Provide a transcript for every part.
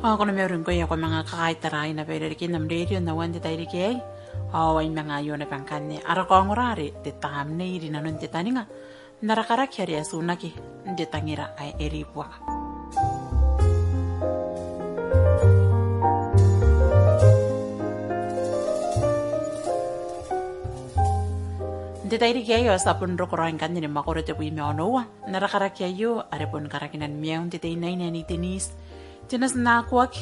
Ako na meron ko yung mga kakaitaray na pwede ng radio na wanda tayo kay ay mga yun na pangkanya arako ang orari titam na iri na nun titani nga narakarak yari asunaki hindi tangira ay ribuaka. Hindi tayo kayo sa punro korang kanya ni Makoro te pui meonowa narakarak yayo arepon karakinan meon titay na inanitinis tinas nakuak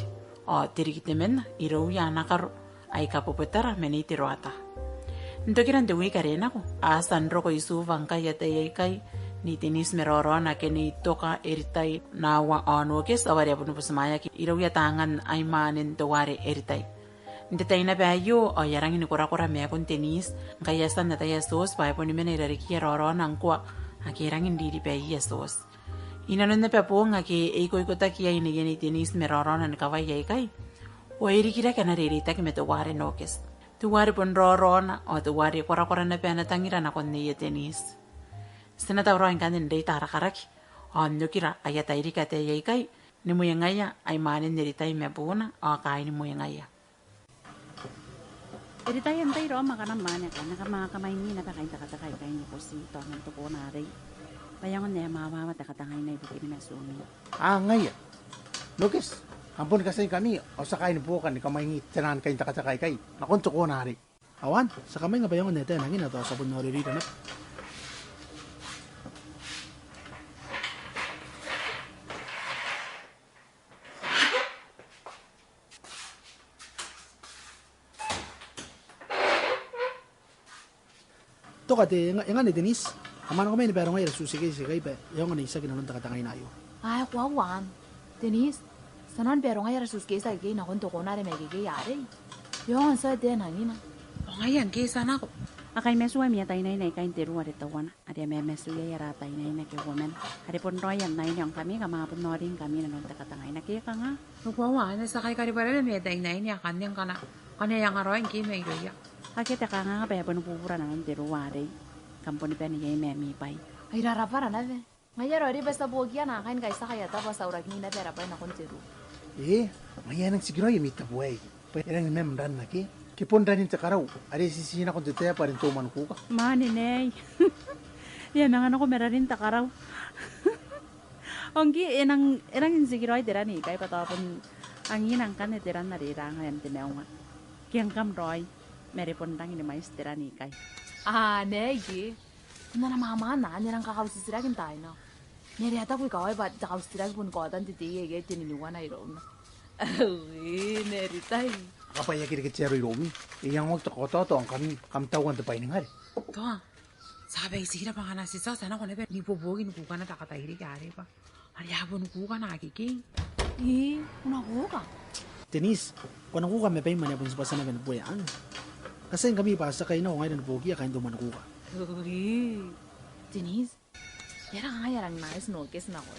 o tirikitimen irouia nakaro ay kapuputara menitiro ata. Ntokiran dewi karena ko asan roko isu vangkay atay kay ni tinis meroro na kini toka eritay nawa onokes awari apun pusmaya ki irouia tangan ay manen tawari eritay. Ndetay na bayo o yarang ini kura-kura me akon tinis kaya san nataya sos pa apun men irariki roro nang kwa akirang indiri bayi sos. Inanon na pepo nga ki iko taki ay ni tinis meroro na kaway kay. O irikira ka naririta ki metuwari nokes. Tuwari pun roron o tuwari kora-kora na pena tangira na kon niya tenis. Sinatawro ang kanin day tarakaraki. O nukira ayat ay rikate yay kay. Ni mo yung ngaya ay manin niritay mebuna o kain mo yung ngaya. Iritay ang tayo makanang mana ka. Nakakamay niya na pakain takatakay kayo niyo po si ito ang tuko na rin. Bayangon na mama takatangay na ibukin ni Masumi. Ngaya. Nukis. Ampun kasi kami, o sa kain po kan, kamay ng tinahan kayo takatakay kay. Nakunto ko na hari. Awan, sa kamay nga bayangon nete, nangin na to sa punori rito na. To kati, nga ni Denise, amano kamay ni pero ngayon susigay-sigay pa, yung nga ni isa ginanong takatangay na ayo. Ay, kuwawan. Denise, sanan pero nga yara suskesa gay na kunto ko na rin may gigay yari. Yung sa din hangina. O ngayon, kesa na ako. Akay mesuwa miya tayo na kain tiru ari tawan. Ari may mesuya yara tayo na ke woman. Ari pun royan na yung kami kamapun norin kami na nung takatangay na kaya ka nga. Nagwawa, nasakay ka rin pala na may day na niya kanyang kana. Kanya yung aroin kay mairouia. Akita ka nga kaya pun pupura na nung tiru ari. Kampo ni pani yay may pay. Ay rarapara na be. Ngayon ori basta buwag yan kain kaysa kaya tapos sa urak ni na pera pa na kuntiru. Mayan ang siguro yung mita buhay. Pwede lang memran na ki. Kipon rin sa karaw. Ari sisina kung tutaya pa rin tuman ko ka. Maninay. Yan ang ano ko meron rin takaraw. Onggi, inang siguro ay tira ni kay patapon ang inang kan tira na rira ngayon tinaw nga. Kiyang kam roy. Meripon rang ini mais tira ni kay. Negi. Kung na mama na, nirang kakawsisiragin tayo na. Niriyata ko ikaw ay ba't kakawsisiragin pun ko atan titiyay tiniluwa na iroon na. Uy, neritay. Kapaya kirikitsero yung Romy. Iyang wag takototo ang kami kamtawan tapay ng hari. To, sabi sira pa nga na si Sa, sana ko na ba, nipubugin ko ka na takatahiri kari pa. Ariyabon ko ka na akiking. Unaku ka. Denise, kung ako kami pa yung manipon sa basa na ganapuyaan. Kasi kami pa sa kayo na kung ngayon nabugi, akayin tuman ko ka. Uy, Denise, yarang nga yarang nice nokes na ko.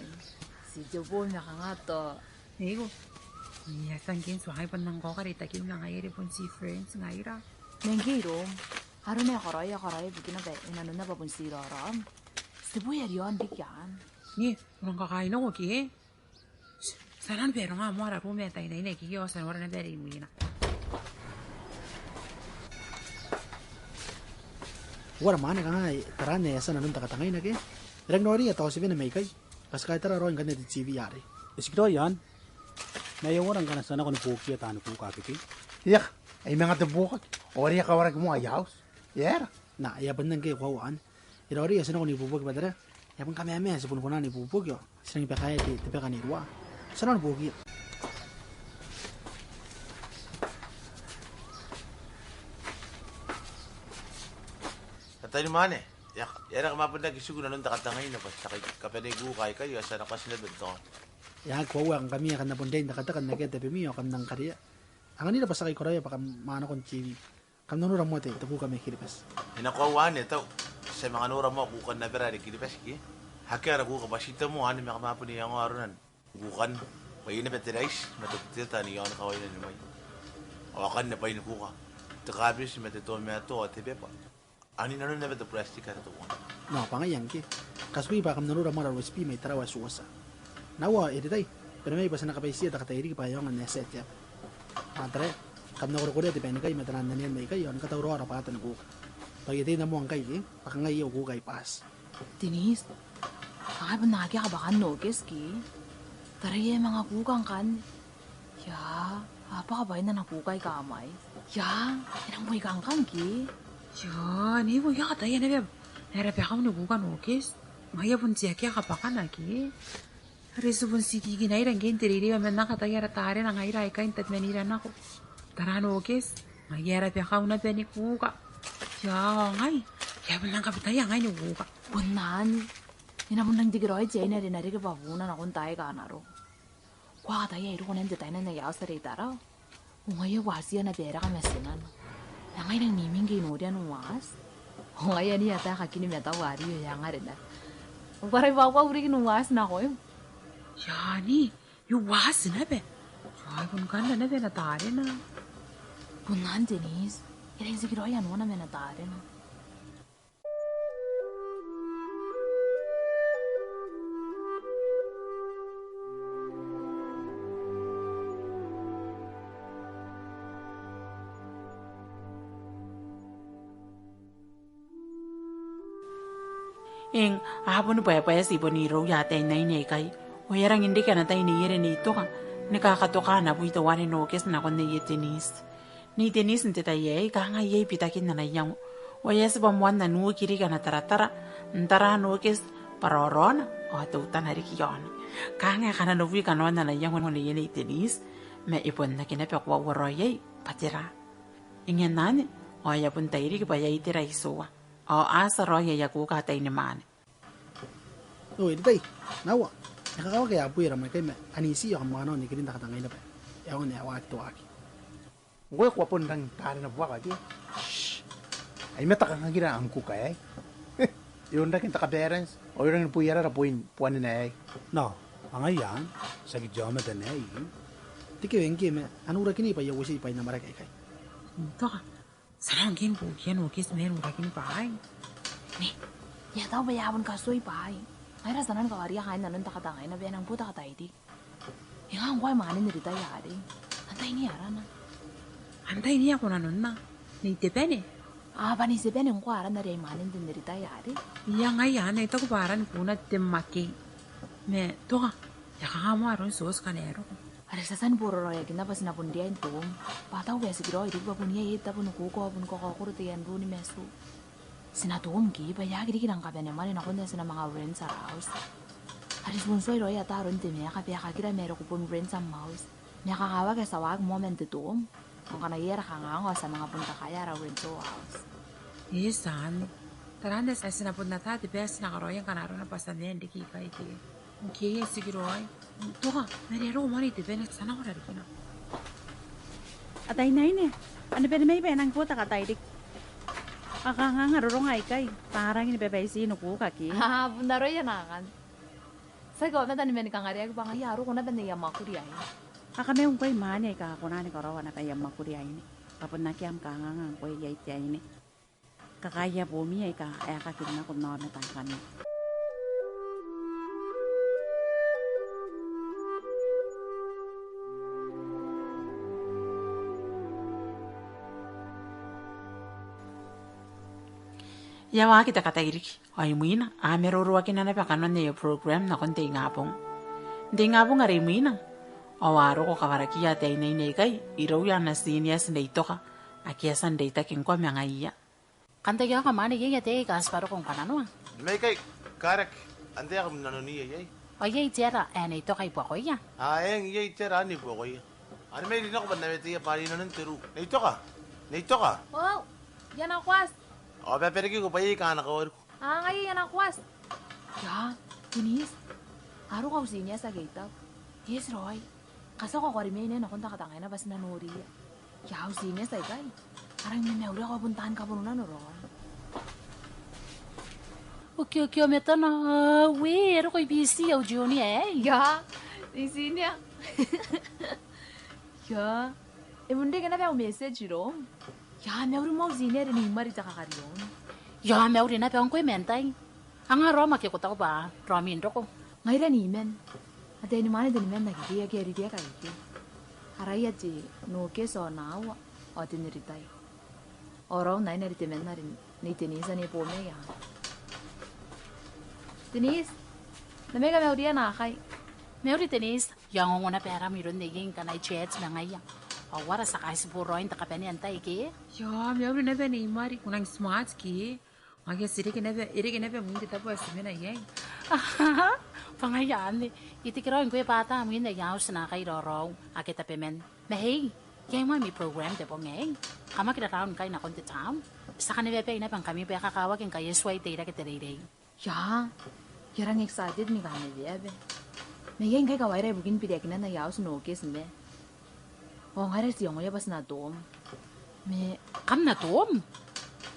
Si Jobo na ka nga to. Nego, yasan kin suhay pa nang ko karita kin nga ngayari pun si friends ngayra. Nengiro, haro na karay, bigyan na ba, inano na ba pun si Roram? Sibu yariyon, bigyan. Ni, kurang kakain ako ki. Saran pero nga mo ara pumetay na inay kikiyosan wala na beri mo na. Wala man ka nga, tara na yasa na nung takatangay na kaya. Ilang nori at ako si Vina may kay. Kasi kahit tara roon ka na di TV yari. Isigro yan. Nayawaran ka na sana kung puki at ano po kakiki. Yak, ay mga tabukak. Ori ka warag mo ayaws. Yer. Na, ayaban nang kayo kawaan. Irori, asan ako nipupag ba tara? Yaban kami ame, sa puno ko na nipupag yo. Sinang ipakaya, tipe ka nirwa. Saan ako nipugi? Tayo man yan ang kamapod na gisugo na nung takatangay na pa. Sakay kapanigukay kayo, asa nakasinabad to. Yan, kuwa kang kami, akan napundayin, nakatakan na kaya tepe miyo, akan nang karya. Ang kanina pa sakay ko raya, baka maano kong TV. Kam nanurang mo, ito po kami kilipas. Hinakuawan ito. Sa mga nura mo, kukan na pera, kilipas ki. Hakera ko, kabasita mo, ano may kamapod niya ang araw nan. Kukan. Pay na petirais, matutil tani yon kaway na lumay. Awakan na pay na kuka. Takabis matito me ato at pa. Ani na nun na beto plastic at tuwan. No, pangayan ki. Kasui pa kam nanura mara recipe may tarawa suwasa. Nawa editai. Pero may basa nakapaisiya ta katayri pa yung neset ya. Matre, kam na kurukuri at ipain kay matanan na niyan may kayo. Ang katawro ara pa ata na kuka. Pag iti na mo ang kay, pakangay yung kuka ipas. Denise, kakay ba nagi ka baka nogis ki? Taraye mga kukang kan. Ya, apa ka ba na nakukay kamay? Ya, inang mo ikang kan ki? Ya, ni mo ya kata ya nebe. Nere pe kamu nubukan okis. Maya pun siya kya kapakan lagi. Resu pun siki ginay rang gen teriri wa menna kata ya ratare nang ai rai kain tat menira nako. Tarano okis. Maya ra pe kamu na pe ni kuka. Ya, ngai. Ya pun nang kapita ya ngai ni kuka. Bunan, inamon nang digiroy jay na rin na rin kababunan akong tayo ka na ro. Kwa kata ya iru ko nang detay na nagyaw sa rita raw. Ungay wasiya na bera ka mesinan. Nangay nang miming kinurian uwas. Ungay ni yata kakini meta wari yo yang nga rin na. Waray bawa uri kinuwas na ko yun. Ya ni, yu was na be. Ya pun kan na be na tare na. Bunan, Denise, iring sigiroy ano na menatare na. Ing ahapon pa si boniro yata na inekay. Oyarang hindi ka na tayo niyere nito ka. Nakakatoka na po ito wani nokes na kon ni Denise. Ni Denise nti tayo ka nga yay pitakin na nayang. Oyas pa muan na nuo kiri ka na taratara. Ntara nokes paroron o tuta na rikiyon. Ka nga ka na nuwi ka na nayang kung ni Denise. May ipon na kinapakwa waroyay patira. Ingyan nani oya pun tayo rin pa yay tira isuwa. O asa roya yaku ka tayo ni man. No, editai. Nawa. Nakakawa kaya apoy ramay kay anisi yung mga ni kirin nakatangay na pa. Ewan niya awak to aki. Ngoy ko pon nang tare na buwa kaki. Ay mata ka ngira ang kuka ay. Yun na kinta ka parents. O yun ang puyara ra puan na ay. No, pangayan, sa gidyama dan ay. Tiki wengi me anura kini pa yawisi pa na marakay kay. Ito ka. Sarang kin po yan o kis meron rakin pahay. Ni, yata ba yabon ka soy pa ay. Ay rasanan ka wariya kain na nun takatangay na benang puta ka tayo di. Yung ang kway manin nirita yari. Antay niya na. Antay niya ko na nun na. Nitipene. Panisipin yung kwara na rin manin din nirita yari. Iya nga yan. Ito ko paran kuna timaki. Me, to ka. Yaka ka mo aron sos kanero ko. Arasasan puro roya kina pas napundiya yung tuwom. Pataw kaya siguro idig pa puniya ita punukuko pun kokakurutiyan po ni Mesu. Sinatuwom ki, bayagi di kinang kape naman na kundi sa mga rent sa house. Aris bunsoy roya taron timya kapya kakira mero ko pun rent sa mouse. May kakawa kaya sa wag moment tuwom. Kung kanayera ka nga sa mga punta kaya ra rent to house. Isan. Tarandes ay sinapod na ta, di best nakaroyang kanaro na pasan niya, hindi kika iti. Okay, siguro ay. Ito ka, narero mo ni Tibenet, sana ko rin na. Atay na yun eh. Ano ba may benang puta ka tayo dik? Akanga nga rurong ay kay. Parang inibabay si nukuka ki. Bundaro yan akan. Sa ikaw, matan ni ka nga rin, baka yaro ko na ba niya makuri ay. Akame yung koy mani ay kakakuna ni karawa na kaya makuri ay ni. Kapag nakiam ka nga nga koy yay tiay ni. Kakaya bumi ay ka, ay kakilna kung nawa na tangkan ni. Yawa kita katairik. Ay muina, ameroro akin na napakanon na yung program na konti ngapong. Hindi ngapong nga rin muina. Awaro ko kawarakiya tayo na inekay. Iraw yan na sinias na ito ka. Akiyasan data king ko mga iya. Kantay ka mani kaya te kasparo kong kanano ah. May kay, karak, ante ako nanoniya yay. Oye tiyara, ito kay po ko ya. Ayang yay, tira, ani po koy. Ano may rin ako ba na may tiya pari na ng tiru. Naito ka, naito ka. Wow, yan ang kwas. O, peperiki ko pa yay ka na kawar ko. Ngayon yan ang kwas. Ya, Denise, aro ka usin niya sa gitaw. Yes, Roy. Kaso ko karimay na nakunta katangay na bas nanuri. Ya, usin niya sa ikay. Parang may uli ako puntahan ka po na no, Roy. Okay, meto na. Ero ko'y busy, Johnny eh. Ya, usin niya. Ya, munde kena pe message ro. Ya, me uri mau zine ni mari ta kakarion. Ya me uri na pe ongkwe mentai. Anga roma ke kota ba, romin roko. Ngaira ni men. Ate ni mani den men na ki ya ke ri dia kai ki. Araya ji no ke so na wa. Ate ni ritai. Oro nai na rite men na rin ni tenisa ni po me ya. Tenis. Na mega me uri na kai. Me uri tenis, yang ongo na pera miron de ging kanai chat na ngaya. Awara sa kais buroin ta kapeni antai ke. Ya, me uri nebe ni mari kunang smart ki. Magi siri ke nebe mundi tapo asimena yeng. Pangayaan ni, itikiro yung kuya bata amin na yaw sa nakay roro, akita pemen. Mahey, yung mga may program de po ngayong. Kama kinataon kayo na konti tam. Sa kanibepe na pang kami pa kakawag yung kayo sway tira kitiriri. Ya, yarang excited mi kami bebe. Me yang kai kawaira bugin pide kina na yaw no kes me. O ngare si yong ya bas na dom. Me Kam na tom.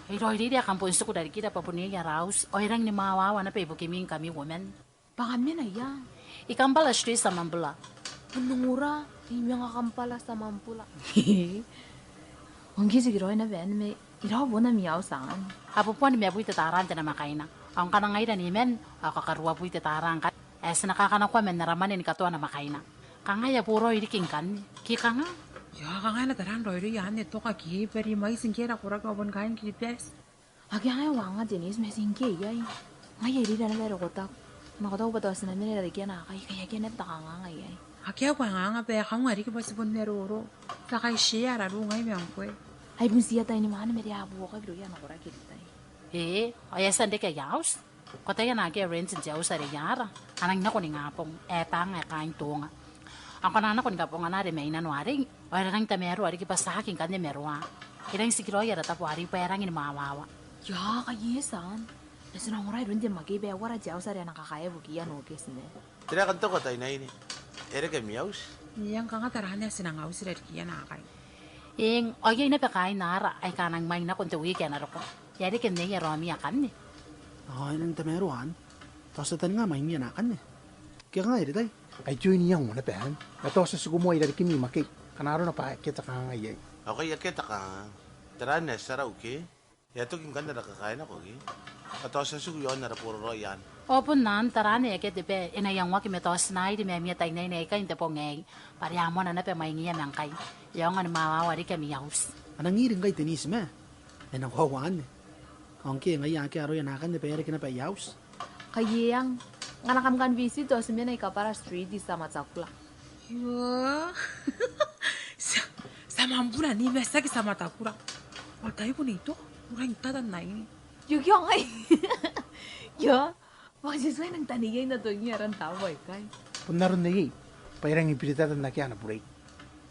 Ay roi dia kampun suku dari kita papuni ya raus. Orang ni mawawa na pe bukiming kami women. pangami na ya. Ikan pala street sa mambula. Menungura, ini yang akan pala sa mampula. Onggi si giroy na ben me iraw bona miyaw saan. Apo po ni may apoy tataran na makaina. Ang kanang ngayon ni men, kakarwa po'y tataran ka. Sa nakakanakuha men naramanin katuwa na makaina. Kangaya puro iriking kan. Kika nga. Ya, kanga na taran roy yan ito ka ki, pero may singkira kurag abon kain kilipes. Agi ay wanga jenis me singke yay. Ngaya iri na lero kotak. Makataw pa to sa namin nila kaya na kaya kinep takanga ngayay. Akya ko nga pe kang ngari ka pasipon neroro. Sakay siya raru ngay miyang kwe. Ay bunsiya tayo ni mana meri abu ka biro yan ako rakitay. Ayasan de kaya yaus. Kota yan agi rents in jaus ari yara. Anang na ko ni ngapong, etang kain tunga. Ang kanana ko ni kapong anari may inanuaring. O erang tamero ari kipa sa akin kanya merwa. Irang sigiro yara tapo ari pa erang in mawawa. Ya kayesan. Nasa nang oray rin din magibe wara jaus ari nakakaya bukiyan o kesne. Tira kanto ko tayo na ini. Ere ka miyaws? Yang kanga taran na sinangaw sila kiya na kay. Oyay na pa kain nara ay kanang may na kung tuwi kaya na roko. Yari ka niya romi akan ni. Ay, nang tameruan. Tapos natin nga, may miyanakan eh. Kaya nga, edi tayo. Ay, Joy niya mo na pehan. Nato sa sugumo ay dari kimi makik. Kanaro na pa, kita ka nga yay. Okay, yakita ka. Tara na, sara uke. Yato king kanda nakakain ako, ki. Ato sa suguyon na rapuro yan. Opo nan, tarane ya kete pe, inayang waki metos na iti may tay na inay inte po ngay. Pariyamo na pe may ngiya mang kay. Yung ano mawawari kami yaus. Anang ngiring kay tenis me. Ay, nang kawaan eh. Angke, ngayon aki aro yan akan, pere ka na pa yaws. Kayang nga nakamkan visit to sa mina ikapara street di sa matsakla. Yo. Sa mambula ni besa ki sa matakura. O tayo po nito. Urang tadan na ini. Yung ay. Yo. Magsisway ng tanigay na to niya ran taway kay. Punaron na yay. Pairang ipilitatan na kaya na puray.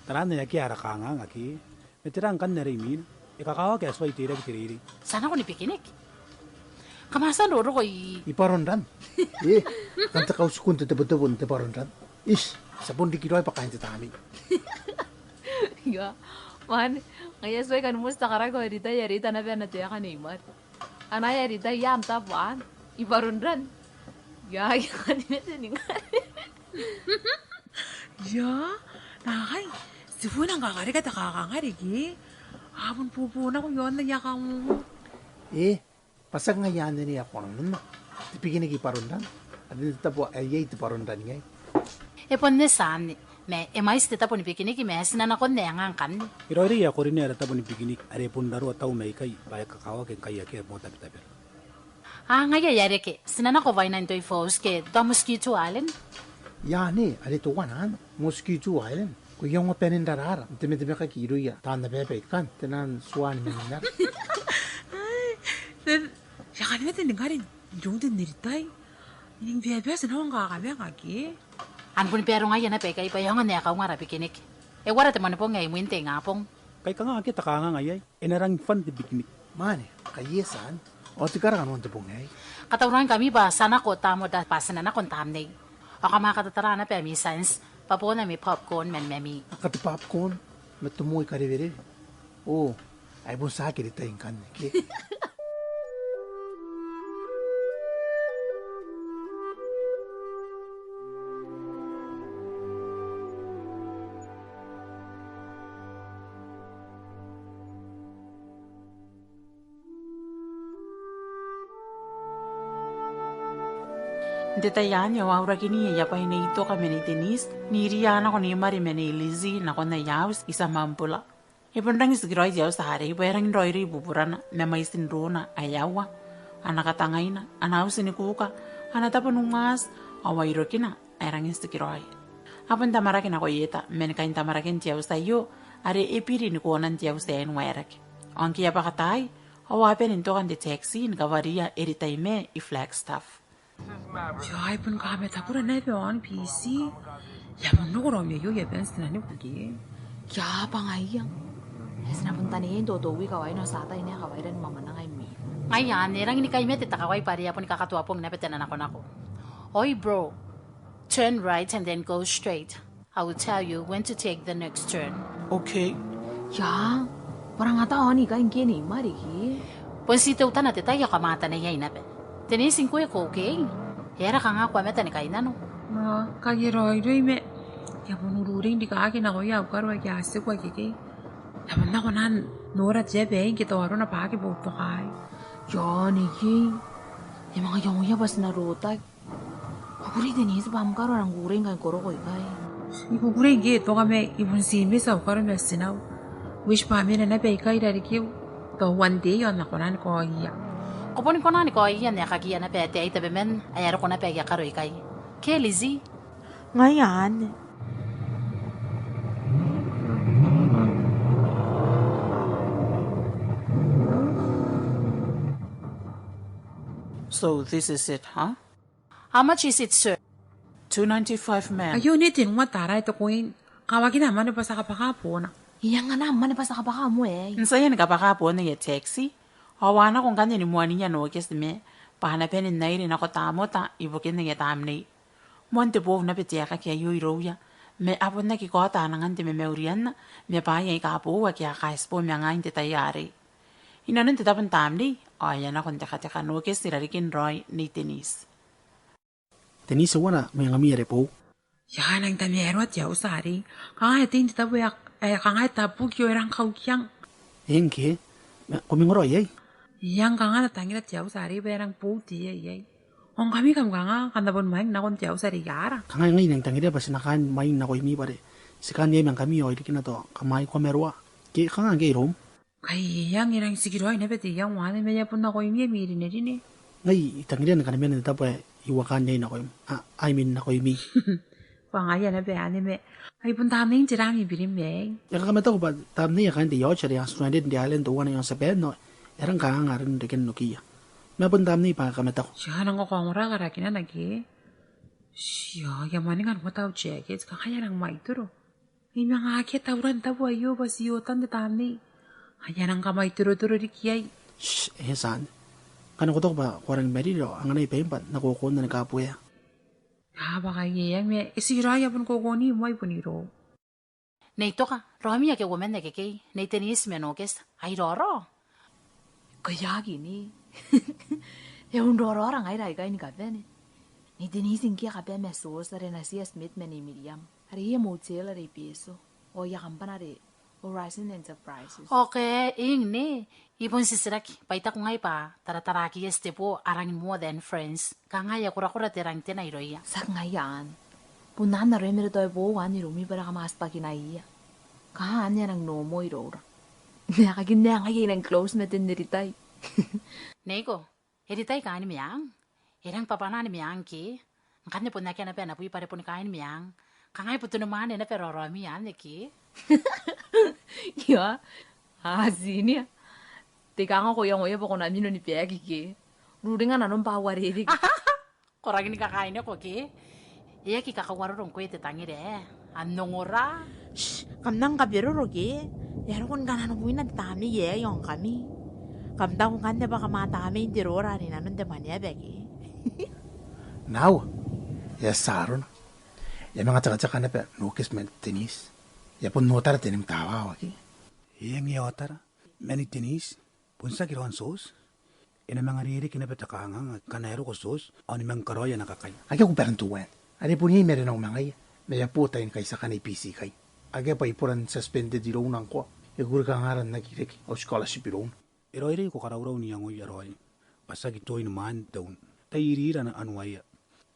Taran na yaki arakanga ngaki. Metirang kan na rimin. Ikakawa kaya sway tira kitiriri. Sana ko ni pikinik. Kamasan roro ko Iparondan. Kanta kau sukun te tebon te parondan. Is, sabon di kiroy pakain te tami. Ya. Man, ngaya sway kan musta karago erita yarita na na tiya kan imat. Anaya erita yam tapuan. Ibarundran. Ya, kan ini Ya, nakay. Sifu nang kakari ka takakangari ki. Abon pupo na ko yon na yakang mo. Pasang nga yan niya ako nang nuna. Tipigin na kiparondan. At dito tapo ay yay te parondan ngay. pon ne sani. Me, mais tita po ni pikinik, me, sinanakon na yang angkan. Irori ya kori ni arata pun pikinik. Are pun daru atau may kay baya kakawa kay kaya kaya mo tabi-tabi. Ngaya yari ke, sinanako vay na intoy fos ke, do mosquito island. Yani, alito wanan. Mosquito Island. Kuyong nga penindarara. Timi-timi ka kiro ya. Tanda pepe kan. Tinan suwan meninar. Yakan mo tinagarin. Yung din niritay. Ining biyabiyas na akong kakabiyang kaki. Anpun pero nga yan na pe, kay payongan niya ka nga rapikinik. Wala teman po ngay mwinte nga pong. Kay ka nga kita ka nga ngayay. Enarang fan di pikinik. Mane, kayesan. O tikara ka naman te pungay. Katawuran kami ba, sana ko tamo da pasanan na kong tamnay. O kamakatataran na pe, mi science. Papo na mi popcorn men memi. Nakati popcorn. Matumuy ka rivere. Oh, ay bon sa akin ito yung kan. Ndetayanya waura kini ya pa ito kami ni Denise, ni Riana ko ni Mari meni Lizzie na ko na yaus isa mampula. Ipundang isigiroi yaus sa hari, iperang roiri buburana, memaisin rona ayawa, anakatangay na, anausin ni kuka, anatapunungas, awairo kina, erang isigiroi. Apun tamarakin ako yeta, menikain tamarakin yaus tayo, are ipirin ko nan yaus tayo werak. Ang kaya pa katay, awapen into kan de taxi, nagavaria eritaime i-Flagstaff. Ay pun kami tapura na on PC. Ya menurut kami yo ya bensin ani bugi. Ya pangayang. Sinapunta niya yung dodowi kaway no sa atay niya kaway rin mama na ngay mi. Ayan, nirang ini kayo meti takaway pari apon kakatuapong napetenan ako. Oy bro, turn right and then go straight. I will tell you when to take the next turn. Okay. Ya, parang ata oni ka ingkini mariki. Ponsito utan at tayo kamata na yay nape. Tenisin ko yung okay. Yara ka nga kwa meta ni kayo na no. Ma, kagiroi do ime. Ya menururing di kaki na ko ya ukaro ya asi kwa kiki. Naman na ko nan nora jebe kita waro na pagi boto kai. Ya niki. Yung mga yung pas na rotag. Kukuri Denise ba mkaro ang guring kay koro ko ikay. Ikukuri gitu kami ibun simi sa ukaro mesinaw. Wish pa mi na nabe ikay dari kiw. To one day yon na ko nan ko iya. Kupon ko na ni ko iyan ya kagiya na pete ay tabi men ayaro ko na pegi akaro ikay. Kaya Lizzie? Ngayon. So this is it, huh? How much is it, sir? $295 men. Ayun itin mo taray to kuin. Kawagin naman pa sa kapakapo na. Iyang nga naman pa sa kabaka mo eh. Nsaya ni kapakapo na ya taxi. Hawana kung kanya ni muani niya no kesime. Pahanapin ni nairi na ko tamo ta ibukin na ya tamni. Monte po na piti ka kaya yuiroya. Me apon na kikota na ngante me meurian na. Me pa ya ikapo wa kaya kaispo me nga inte tayari. Inanon titapan tamni. Ayan akong teka no kes nirarikin Roy ni Denise. Denise wana may ngamire po. Yan ang tamiyero at yaw sari. Kangayatin tita buyak. Kangayat tapuk yo erang kaukyang. Engke, kumingoro yay. Yang kanga na tangin at yaw sari berang puti yay. Ang kami kanga kanabon maing na kong yaw sari yara. Kangay ngay nang tangire ba sinakan maing na ko imi pare. Sikan yay mang kami oy dikin na to kamay ko merwa. Ki kanga ngay rom. Kay yang irang sigiro ay napete yang wane meya pun na ko imi miri na rin eh. Ngay tangire na kanamen na tapay iwakan yay na ko I mean na ko imi. Pangaya na bayani me. Ay punta na yung tirami birim me. Yang kamata ko ba tam niya kan di yocha yang stranded di island to wana yang sa bed no. Erang kanga nga rin dikin no kiya. Mapun tam ni pa kamata ko. Siya nang ko kong karakin na nagi. Siya yamani nga mo tao jackets kakaya nang maituro. Ay mga akit tawran tabo ayo ba siyotan na tam ni. Kaya nang kamay turo-turo di kiyay. Shh, san. Kana ko to ba kwarang meriro ang anay paimpat nakukon na nakapuya. Baka yang me isiraya pun ko ni mo ay puniro. Neito ka, romi ya ke women na keke, neitenis menokes, ay roro. Kaya gini. Yung roro orang ay rai kay ni kapen. Ni Denise kia kapen mesos na rin na siya Smith ni Miriam. Ari yung motel ari piso. O yakampan ari. Horizon Enterprises. Okay, ing ne. Ipon si Siraki, paita ko ngay pa, tarataraki este po, arang more than friends. Kangaya kura-kura terang tinayroya. Sak ngayan. Punan na rin mero tayo po, ni Rumi para kamas pa kinaiya. Kahan niya ng nomo irora. Nakagin na ngayon ng close na tiniritay. Neko, editay ka ni miyang. Erang papana ni miyang ki. Ang kanya po nakya na pena po ipare po ni kain miyang. Kangay po ito naman na pero romi yan, ki. Ya, sini ya. Teka nga kuya pa kung namin ni Peggy ki. Ruri nga nanon pa wariri. Korang ni kakain ako ki. Iya ki kakawarorong ko ite tangire. Anong ora? Shh, kamnang kabiro rogi. Yaro kon ganan mo na tami ye yung kami. Kamda kung kanya ba kamata kami hindi rora ni nanon de manya begi. Now, yes saron. Ya mga tsaka na pa nukis men tenis. Ya pun notar tenim tawa waki. Iyang yotara, mani tenis, punsa kiron sos. Ina mga riri kinapatakahangang kanero ko sos, o ni mang karoya nakakay. Agi ko parang tuwan. Adi po niya meron ng mga may aputayin kay sa kanay PC kay. Agi pa ipuran suspended di roon ko. Igur ka ngaran nagirik o scholarship roon. Iroy ko karawraw niyang uyaroy. Pasag ito'y naman daun. Tayirira na anuaya.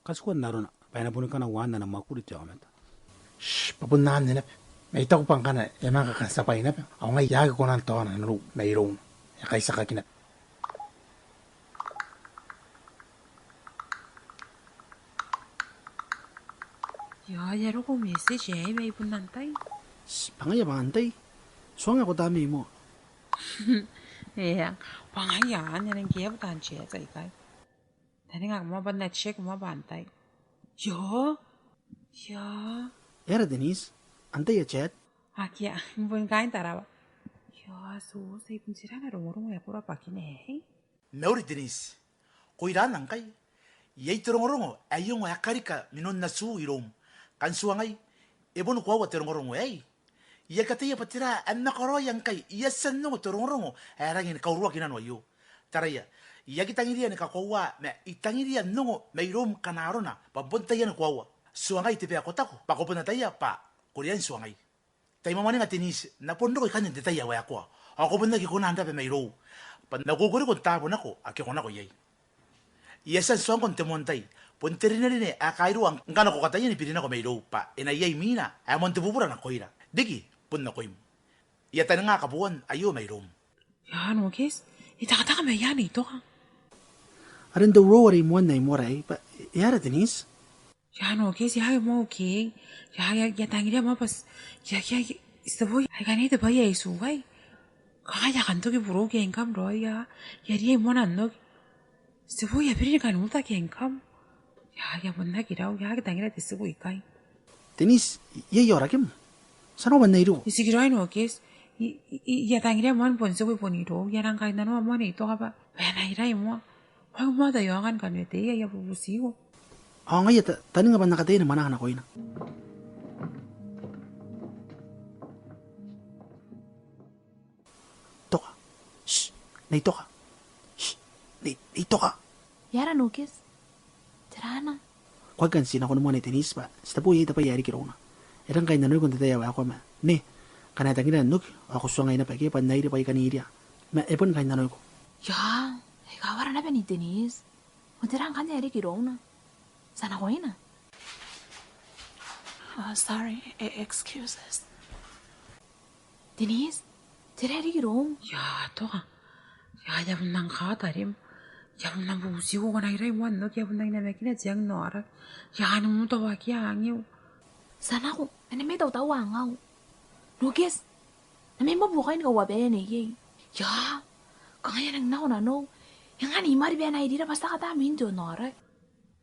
Kaskuan narona. Paina pun kana wana na makuri tiya kameta. Shh, papun naan nila. May ito ko pang kana, emang kakasapay na. Ako nga yaga ko ng taon na mayroon. Kaysa ka kinap. 야, 얘로고 메시지 왜 이분 난다이? 방아야 방한테 수학하고 다음에 뭐 예, 방아야, 나는 기회보다 안 취해서 이거. 나는 뭐 봤나 check 뭐 반다이. 야, era Denise ante ya chat 아기야, 뭔 가인 따라와. 야, 소세 이분 지라나로 모르고 해보라 바뀌네. Meuri Denise, koiran ang kay. Yay turong-rongo, ayong wakarika minon na su irom. Kansuangay, ibon ko wa turong-rongo ay. Iya kataya patira ang Makoro yang kay, iya sanno turong-rongo, arangin kauruwa kinano ayo. Taraya, iya kitangiriya ni kakowa, me itangiriya nungo mayroom kanarona, pabuntayan kwawa. Suangay tipe ako tako, pakopon na taya pa, Korean suangay. Tayo mamani nga Denise, napondo ko ikanyan detaya wa ako. Ako pun nagi kunanda pa mayro. Pag naguguri ko tabon ako, aki ko na ko yay. Iyasan suang kong temontay, punteri na rin akairu ang ngano ko katanya ni pirina ko mayro pa, inayay mina, amon tibubura na koira. Digi, pun na koim. Iyatan nga kabuan, ayo mayroom. 야, 너 kes, 이따가 매야 니 또. arin the rory mo na mo ray pa era Denise 야, 너 kes, 야, 뭐 오케이. 야, 당이랴 뭐 봤어. 야, 있어 보이. 아이가 니도 봐야 이수가이. 가야 간독이 부르게 인감 로야. 야리에 뭐안 넣. 있어 보이야 비리가 누다게 인감. 야, 못나기라고. 야, 당이라 됐어 보이까이. Denise ye yora kim sano man nairu 이시기로 너 kes. 야, 당이랴 뭐안 본서 보이 보니로. 야랑 가이나 너 뭐네 또 가봐. 왜 나이라 뭐. 황마다 여간 간에 대야 야 부부시고. ang ay taning nga ba nakatay na manahan ako ina toka shh nay toka shh nay toka Yara nukis. Tirana. kwagan sina ko naman ni Denise pa sa tapo yay tapay yari kirona erang kay nanoy kung tataya wa ako ma ne kana tangina nuk ako suangay na pagi pan nairi pa ikaniria ma epon kay nanoy ko 야, 이거 와라 나변이 데니스. 어디랑 간냐 이리 기로우나. Sana ko ina. Sorry, excuses. Denise, tira 이리 기로움. 야, 또가. 야, 야분난 가다림. 야분난 부부시고 가나 이래 뭐 너 야분난 나 맥이나 지양 너라. 야, 너무 더 와기 아니오. Sana ko, ano may daw wangaw. Nukis, na may mabukain ka wabe na iya. Ya, kaya nang nao na no. Yang ani mari ba na idira basta kata minto nora.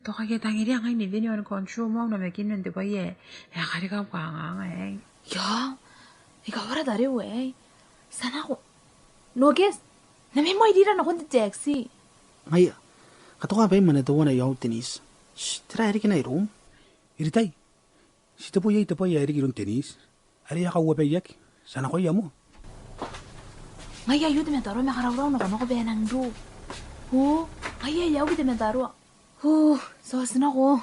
또 가게 당일이 안 가니 내년 건축 뭐 나면 있는데 뭐 얘. 야, 가리가 광아. Ya, ikaw wala dari we. Sana ko. Nukis, na may mo idira na kundi taxi. ngay katoka pa man ito na yaw Denise shh tira yari kinairu Iritai. Si tapo yay tapo yay kirun tenis. Ari ya kawa payak. Sana ko yamo. Ngaya yun may taro may karaw na kono ko ba nang do. Ngaya yaw kita may taro. Sosin ako.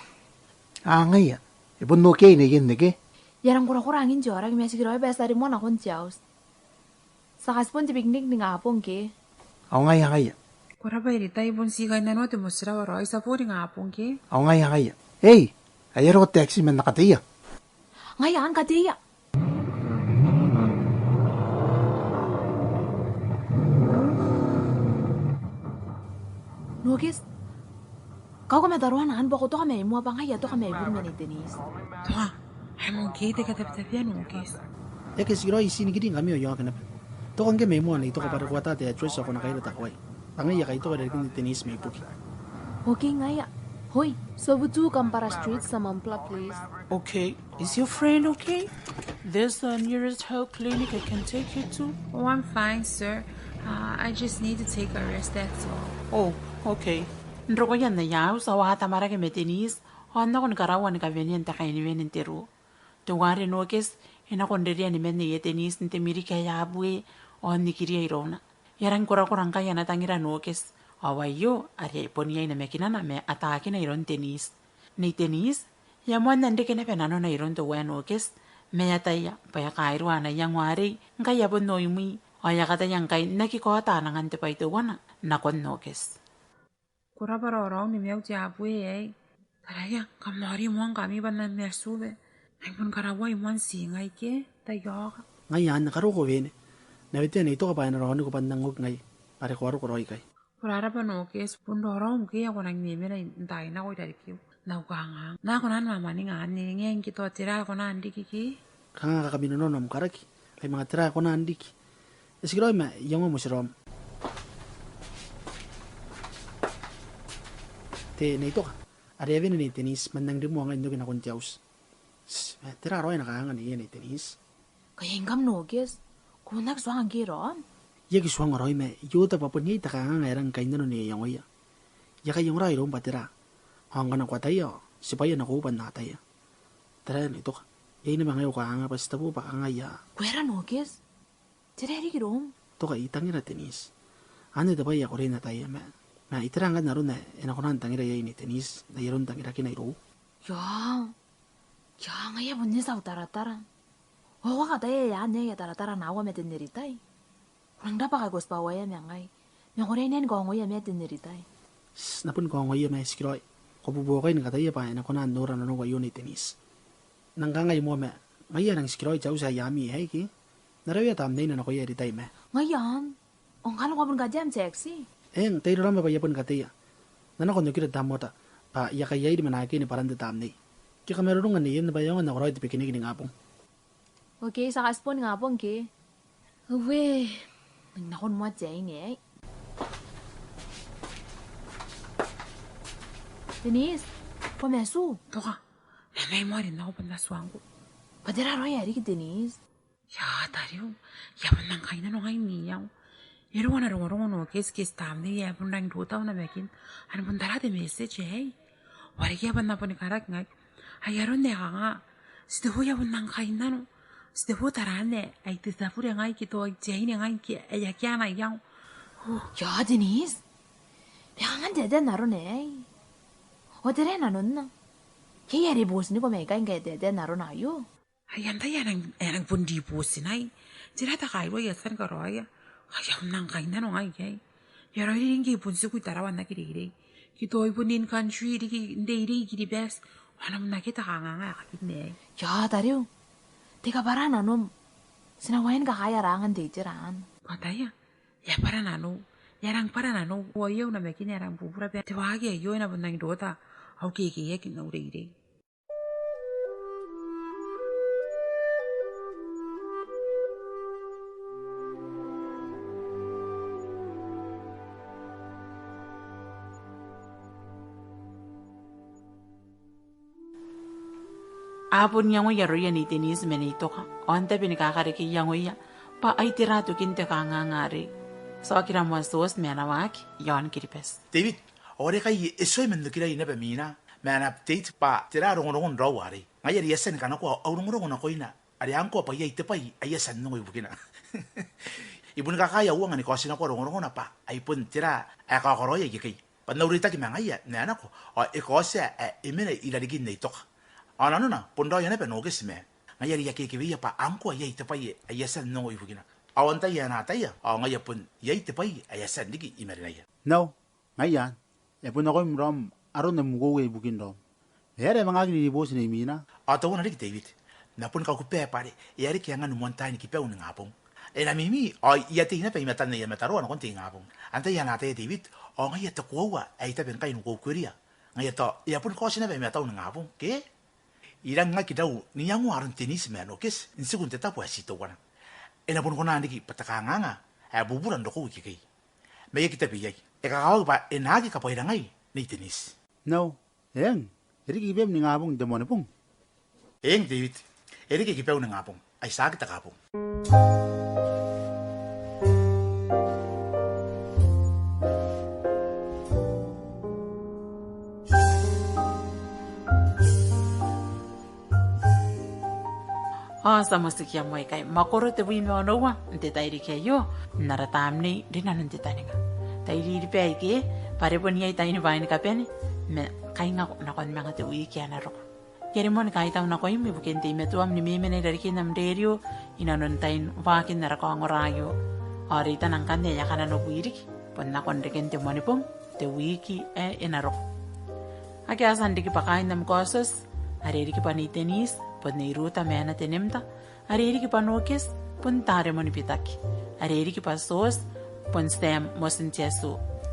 Angay ya. Ibon no kay na yun nage. Yarang kura-kurangin jorang may siguro ay besta rin mo na kong tiyaws. Sa kaspon ti picnic ni nga apong ke. Ako nga ya. Kura ba iri tayo bon sigay na no te musra waro isa po rin nga apong ke. Ako nga ya. Hey, ayero ko taxi man nakatiya. Ngayon ka tiya. Nugis, kau ko may daruan na anbo ko to kami mo bang kaya to kami ibon ni Denise. 또 ay mong kite ka tabi-tabian mo kes. ya que siguro isi ni gidi kami yo kana to kan ke memo na ito ka para kuwata te address ako na kayo takway angay ya kay to ka dari Denise may puki Okay ngaya. Hoy, so butu kampara street sa Mampla please. Okay, is your friend okay? There's the nearest health clinic I can take you to. Oh, I'm fine, sir. I just need to take a rest, that's all. Oh, okay. Ndroko yan na yaw sa wata mara ke Denise. Honda kon karawan ka venien ta kaini venin teru. Tuwari no kes ina kon deria ni men ye Denise nte miri ka yabwe on ni kiria irona. Yaran kora ka yana tangira no kes. Awayo ari ponia ina mekina na me atake na iron Denise. Ni Denise ya mwana ndeke na penano na iron to weno kes. Me ataya pa ya kairu ana yang wari ngaya bon no yumi. Aya kata yang kai nakikota na ngante pa ito wana nakon no kes. Kura bara orang ni miao jabwe eh. Taraya, kamari mo ang kami ba na mersube? Ay pun karaway mo ang singay ke, tayo ka. Ngayon, nakaro ko bine. Nabitin ito ka pa na ron ko pandangog ngay. Pare ko aro ko roy kay. Kurara pa no kes, pundoro mo kaya ko nang mime na intay na ko dari kiyo. Naukanga. Na ako nan mama ni nga, ngayon kito tira ko na andi kiki. Kanga kakabino nom karaki. Ay mga tira ko na andik. Siguro ma, yung mo si Rom. Te, na ito ka. Arevin ni tenis, mandang di mo ang indogin akong tiyaws. Tira roy nakahangan niya ni tenis. Kaya ingam nogis. Kung nagsuang giron. Yagi suang roy me, yuta pa po niya itakahang ngayon kain na niya yung iya. Yaka yung roy rom patira. Hanggang ako tayo, sipayan ako upan na tayo. Tara, ito ka. Yan naman ngayon kahanga pa sa tabo pa kangaya. Kuwera nogis. Tireri girom. Ito ka, itangira tenis. Ano ito ba iya ko rin na tayo, ma? Ma, itirangan na ron na, enakunan tangira yan ni tenis, na yaron tangira kinairo. Ya. Ya, ngaya bunyi sa utara-tara. Wawa ka tayo yan niya tara-tara na awa metin niritay. Kurang dapat kagos pa waya niya ngay. Niya kuray na yung ngoya metin niritay. Napun ko ngoya may skiroy. Kububukay na kataya pa, enakunan nura na nung wayo ni tenis. Nangkangay mo, ma, ngayon ang skiroy chaw sa yami, hey, ki? Narawya tamnay na nakuya ritay, ma. Ngayon, ang kano ka pun ka jam sexy. Tayo lang mapayapon kataya. Nanakon yung kita tamota, pa yakayay di manaki ni parang tamnay. Kaya meron nga niyan na bayangan na kuray tipikinig ni ngapong. Okay, sa kaspon nga pong ki. Uwe, nagnakon mo at jay ni eh. Denise, pamesu. Ito ka, nanay mo rin ako pandaswang ko. Padira roy ari ki Denise. Ya, tariyo, yaman nang kain na no ngayon niyaw. Yero na rong no kes tam ni ya pun rang dutaw na mekin. Ano pun darate message eh. Wari ya ban na pun karak ngak. Ayaron ne nga. Sideho ya pun nang kain na no. Sideho tarane ay tisafuri ngai kito ay jay ni ngai ki ay kya na yaw. Ya Denise. Biangan dede na ron eh. O dire na nun na. Kaya yari bos ni ko may kain kaya dede na ron ayo. Ayan tayo yang pundi po sinay. Sila takayro yasan karoya. Ayam nang kain na no ngay kay. Yaro rin kay punsi ko tarawan na kiri. Kito ay punin country di kiri best. Anam na kita ka nga kakit ne. Ya tariw. Tika para na nom. Sinawayan ka kaya rangan di jiran. Kataya. Ya para na no. Yarang para na no. Wayaw na mekin yarang bubura. Tiwagi ayo na bunang dota. Aw kikiyak na uri. Apon yang yaro yan itinis menito ka. Onte pinikakariki yang ya. Pa ay tirato kinte ka ngangari. So akira mo sos menawak yon kiripes. David, ore kay esoy men dukira ina bamina. Man update pa tira rongon rawari. Ngaya riyasan kana ko aurong na ko ina. Ari angko pa yai tepay ayasan no ibukina. Ibun ka kaya uang ni ko sina ko rongon na pa. Ay pun tira aka koroya gikay. Panaurita ki mangaya na ko. O ekose imene ilaligin na itok. Ano na, pundo yan pa nogis me. Ngayari ya kikiwiya pa angko yay tapay ayasan no ibugina. Awan tayo na tayo. O ngaya pun yay tapay ayasan digi imarinaya. No, ngayon, pun ako yung rom, aron na mugo ibugin rom. Yari mga ginibos ni Mina. Ato na rin David. Napun ka kupe pare, yari kaya nga numontahan ni kipew ng ngapong. Na mimi, o iyati na pa imatan na yamataro ano konti ngapong. Antay yan natin David, o ngaya takuwa ay tapin kayo ng kukuriya. Ngaya to, iyapun ko sinabay imataw ng ngapong. Ke? Irang nga kidaw, niya mo aron tenis me anokis, insigun teta po asito wana. Napun ko na niki patakanga nga, buburan do ko kikay. May kita biyay, kakawag pa, nagi ka po irangay, ni tenis. No, yan. Eri kibem ni ngapong demone pong. David, eri kikipew ng ngapong, ay sakit akapong. Sa musiki mo kay Makoro te wi mo no wa te tairi ke yo nara tamni di nanon te taninga tairi di pe ke pare pon yai taini vain ka pen me kai nga na kon mga te wi ke na ro keri mon kai taw na ko mi buken te me tuam ni me ne dari ke nam derio inanon tain wa kin nara ko ngorayo ari tanang kan ne ya kana no wiri pon na kon de ken te moni pom te wi ki e na ro Ake asandiki pa kain nam kosas, areriki pa ni tenis, pon ni ruta mena tenemta, areriki pa nokes, pon tare moni pitaki, areriki pa sos, pon stem mosintiasu,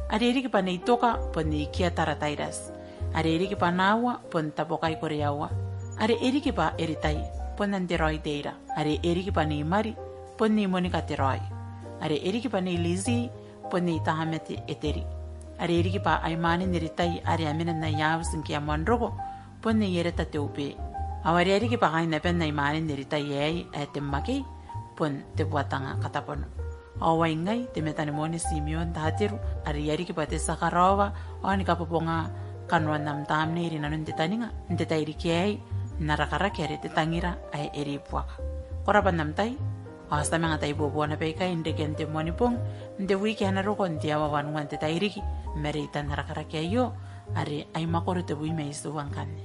areriki pa ni toka, pon ni kia taratairas, areriki pa nawa, pon tapokai koreawa, are eriki pa eritai, pon nanteroi deira, are eriki pa ni mari, pon ni monika teroi, are eriki pa ni lizi, pon ni tahameti eteri, are eriki pa aimani niritai, are amina na yaus nkia monrogo, pon ni yereta teupe, aware eriki pa kain nepen na imani niritai ei etemmaki, pon te buatanga katapono. Awai ngai te metanimoni Simeon tahatiru, are eriki pa te Sakarova, oni kapoponga kanuan nam tamne iri nanun te taninga, nte tairiki ei, narakaraki are te tangira ai ribuaka. Korapan nam tai, hasta mga tai bubuana peka indeken te monipong, nte wiki hanaroko nti awawanuan te tairiki, merita narakaraki ayo, are ay makoro te bui meisu wangkane.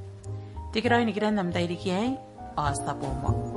Tikiraw ni kiran nam tairiki ay, hasta pomo.